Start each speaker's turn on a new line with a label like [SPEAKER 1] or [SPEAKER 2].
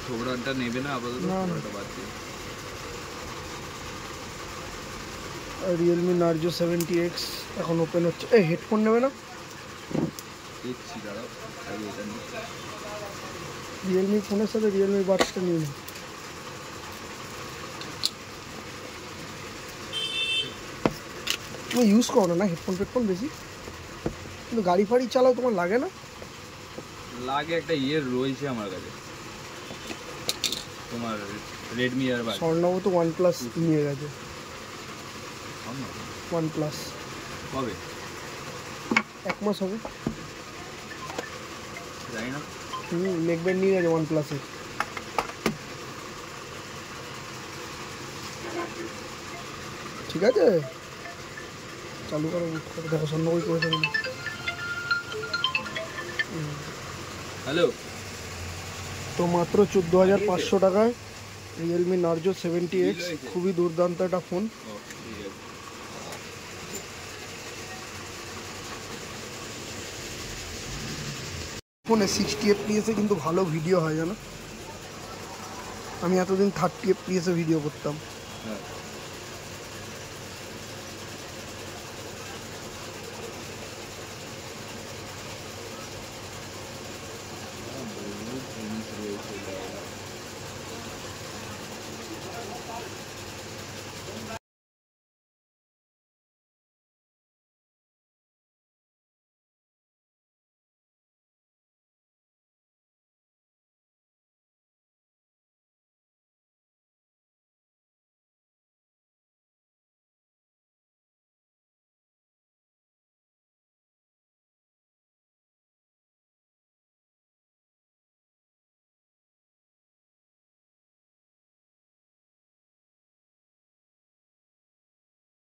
[SPEAKER 1] ছোবড়াটা নেবে না আপাতত, ছোবড়াটা বাদ দিয়ে।
[SPEAKER 2] রিয়েলমি নার্জো 70X এখন ওপেন হচ্ছে। এই হেডফোন নেবে না?
[SPEAKER 1] দেখছি দাঁড়াও, আগে এটা নিচ্ছি।
[SPEAKER 2] রিয়েলমি ফোনের সাথে রিয়েলমি বাডসটা নিয়ে নিই। তুমি ইউজ করো না হেডফোন ফেডফোন বেশি, কিন্তু গাড়ি ফাড়ি চালাও, তোমার লাগে না?
[SPEAKER 1] লাগে, একটা ইয়ের রয়েছে আমার কাছে, তোমার রেডমি ইয়ারবাড।
[SPEAKER 2] স্বর্ণবাবু তো OnePlus নিয়ে গেছে। OnePlus
[SPEAKER 1] কবে?
[SPEAKER 2] 1 মাস হবে।
[SPEAKER 1] জানি না।
[SPEAKER 2] নেকব্যান্ড নিয়ে গেছে OnePlus-এর। ঠিক আছে, চালু করো, বুক করে দেখো স্বর্ণবাবু করেছে কিনা।
[SPEAKER 1] হ্যালো।
[SPEAKER 2] তো মাত্র 14,500 টাকায় রিয়েলমি নার্জো 70X, খুবই দুর্দান্ত একটা ফোন। ফোনে 60 FPS কিন্তু ভালো ভিডিও হয় জানো। আমি এতদিন 30 FPS ভিডিও করতাম।